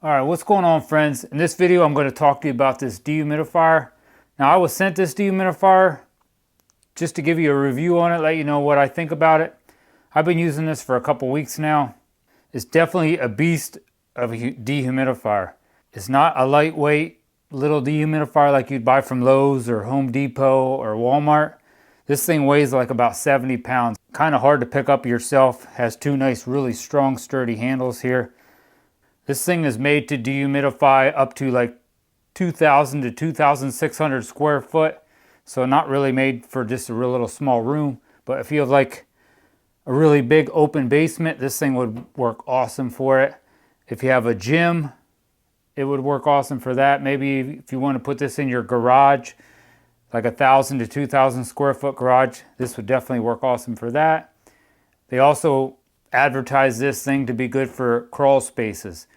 All right, what's going on, friends? In this video, I'm going to talk to you about this dehumidifier. Now, I was sent this dehumidifier just to give you a review on it, let you know what I think about it. I've been using this for a couple weeks now. It's definitely a beast of a dehumidifier. It's not a lightweight little dehumidifier like you'd buy from Lowe's or Home Depot or Walmart. This thing weighs like about 70 pounds. Kind of hard to pick up yourself. Has two nice, really strong, sturdy handles here. This thing is made to dehumidify up to like 2,000 to 2,600 square foot. So not really made for just a real little small room. But if you have like a really big open basement, this thing would work awesome for it. If you have a gym, it would work awesome for that. Maybe if you want to put this in your garage, like 1,000 to 2,000 square foot garage, this would definitely work awesome for that. They also advertise this thing to be good for crawl spaces.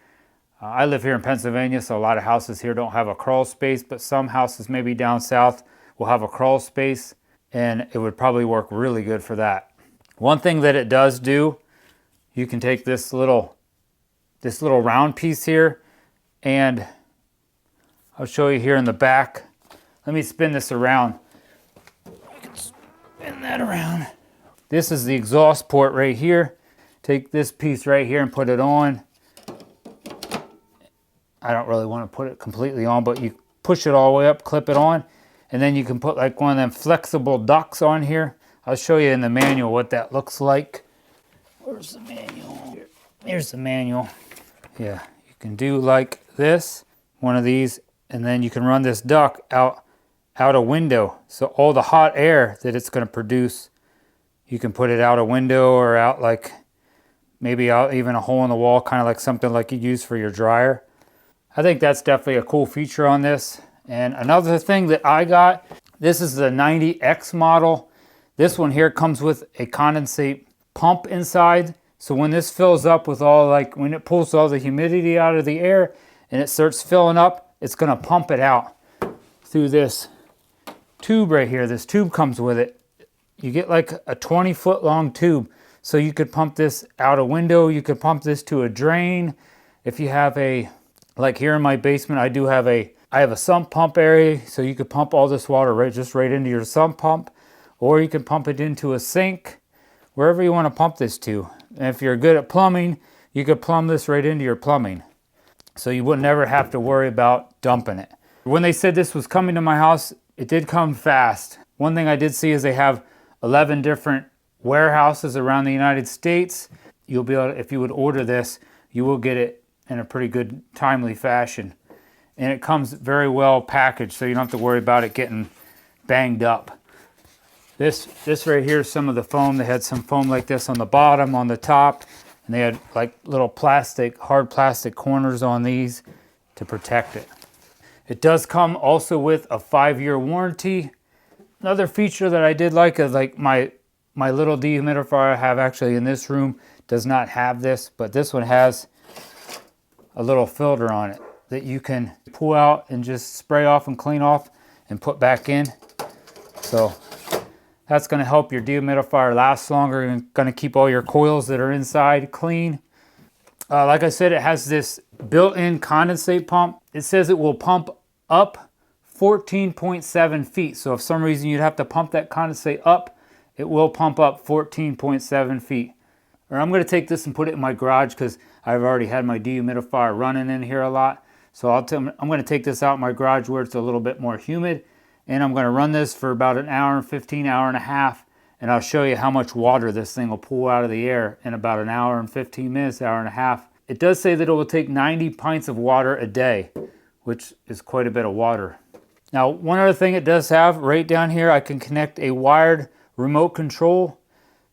I live here in Pennsylvania, so a lot of houses here don't have a crawl space, but some houses maybe down south will have a crawl space, and it would probably work really good for that. One thing that it does do, you can take this little round piece here, and I'll show you here in the back. Let me spin this around. You can spin that around. This is the exhaust port right here. Take this piece right here and put it on. I don't really want to put it completely on, but you push it all the way up, clip it on, and then you can put like one of them flexible ducts on here. I'll show you in the manual what that looks like. Where's the manual? Here's the manual. Yeah, you can do like this, one of these, and then you can run this duct out a window. So all the hot air that it's going to produce, you can put it out a window or out like maybe out even a hole in the wall, kind of like something like you use for your dryer. I think that's definitely a cool feature on this. And another thing that I got, this is the 90X model. This one here comes with a condensate pump inside. So when this fills up with all, like when it pulls all the humidity out of the air and it starts filling up, it's gonna pump it out through this tube right here. This tube comes with it. You get like a 20-foot long tube. So you could pump this out a window. You could pump this to a drain. If you have a, like here in my basement, I have a sump pump area, so you could pump all this water right into your sump pump, or you can pump it into a sink, wherever you want to pump this to. And if you're good at plumbing, you could plumb this right into your plumbing. So you would never have to worry about dumping it. When they said this was coming to my house, it did come fast. One thing I did see is they have 11 different warehouses around the United States. You'll be able to, if you would order this, you will get it in a pretty good timely fashion. And it comes very well packaged, so you don't have to worry about it getting banged up. This right here is some of the foam. They had some foam like this on the bottom, on the top, and they had like little plastic, hard plastic corners on these to protect it. It does come also with a 5-year warranty. Another feature that I did like is like my little dehumidifier I have actually in this room does not have this, but this one has a little filter on it that you can pull out and just spray off and clean off and put back in. So that's going to help your dehumidifier last longer and going to keep all your coils that are inside clean. Like I said, it has this built-in condensate pump. It says it will pump up 14.7 feet. So if for some reason you'd have to pump that condensate up, it will pump up 14.7 feet. Or I'm going to take this and put it in my garage because I've already had my dehumidifier running in here a lot. So I'm going to take this out in my garage where it's a little bit more humid. And I'm going to run this for about an hour and 15, hour and a half. And I'll show you how much water this thing will pull out of the air in about an hour and 15 minutes, hour and a half. It does say that it will take 90 pints of water a day, which is quite a bit of water. Now, one other thing it does have right down here, I can connect a wired remote control.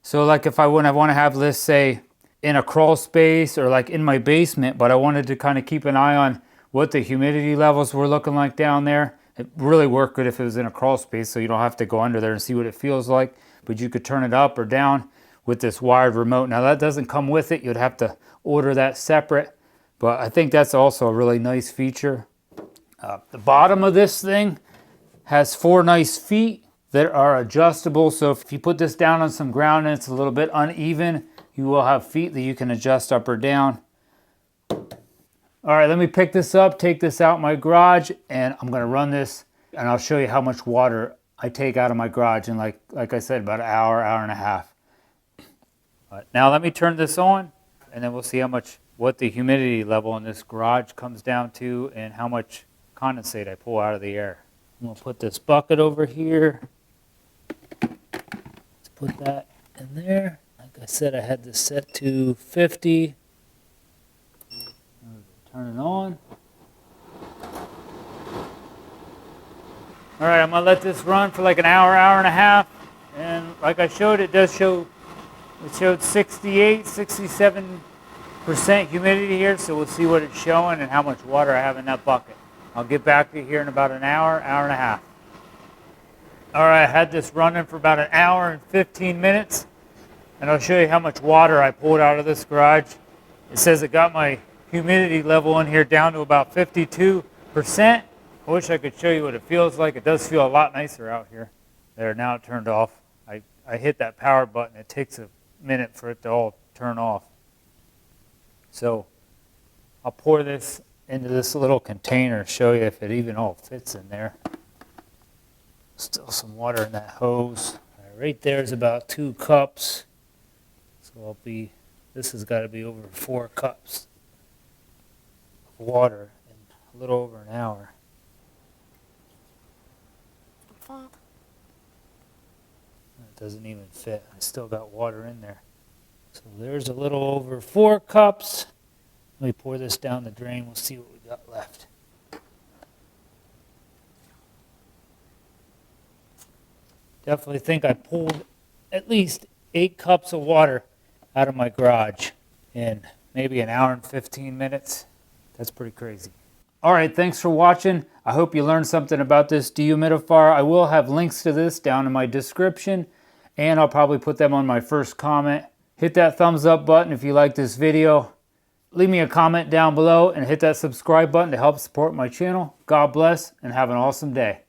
So like if I want to have this, say, in a crawl space or like in my basement, but I wanted to kind of keep an eye on what the humidity levels were looking like down there. It really worked good if it was in a crawl space, so you don't have to go under there and see what it feels like, but you could turn it up or down with this wired remote. Now that doesn't come with it. You'd have to order that separate, but I think that's also a really nice feature. The bottom of this thing has 4 nice feet that are adjustable. So if you put this down on some ground and it's a little bit uneven, you will have feet that you can adjust up or down. All right, let me pick this up, take this out my garage, and I'm gonna run this, and I'll show you how much water I take out of my garage in like I said, about an hour, hour and a half. Now let me turn this on, and then we'll see what the humidity level in this garage comes down to and how much condensate I pull out of the air. I'm gonna put this bucket over here. Let's put that in there. Like I said, I had this set to 50. Turn it on. All right, I'm gonna let this run for like an hour, hour and a half. And like I showed, it showed 68, 67% humidity here. So we'll see what it's showing and how much water I have in that bucket. I'll get back to you here in about an hour, hour and a half. All right, I had this running for about an hour and 15 minutes. And I'll show you how much water I pulled out of this garage. It says it got my humidity level in here down to about 52%. I wish I could show you what it feels like. It does feel a lot nicer out here. There, now it turned off. I hit that power button. It takes a minute for it to all turn off. So I'll pour this into this little container, show you if it even all fits in there. Still some water in that hose. Right there is about 2 cups. So this has got to be over 4 cups of water in a little over an hour. It doesn't even fit. I still got water in there. So there's a little over 4 cups. Let me pour this down the drain. We'll see what we got left. Definitely think I pulled at least 8 cups of water out of my garage in maybe an hour and 15 minutes. That's pretty crazy. All right, thanks for watching. I hope you learned something about this dehumidifier. I will have links to this down in my description, and I'll probably put them on my first comment. Hit that thumbs up button if you like this video. Leave me a comment down below and hit that subscribe button to help support my channel. God bless and have an awesome day.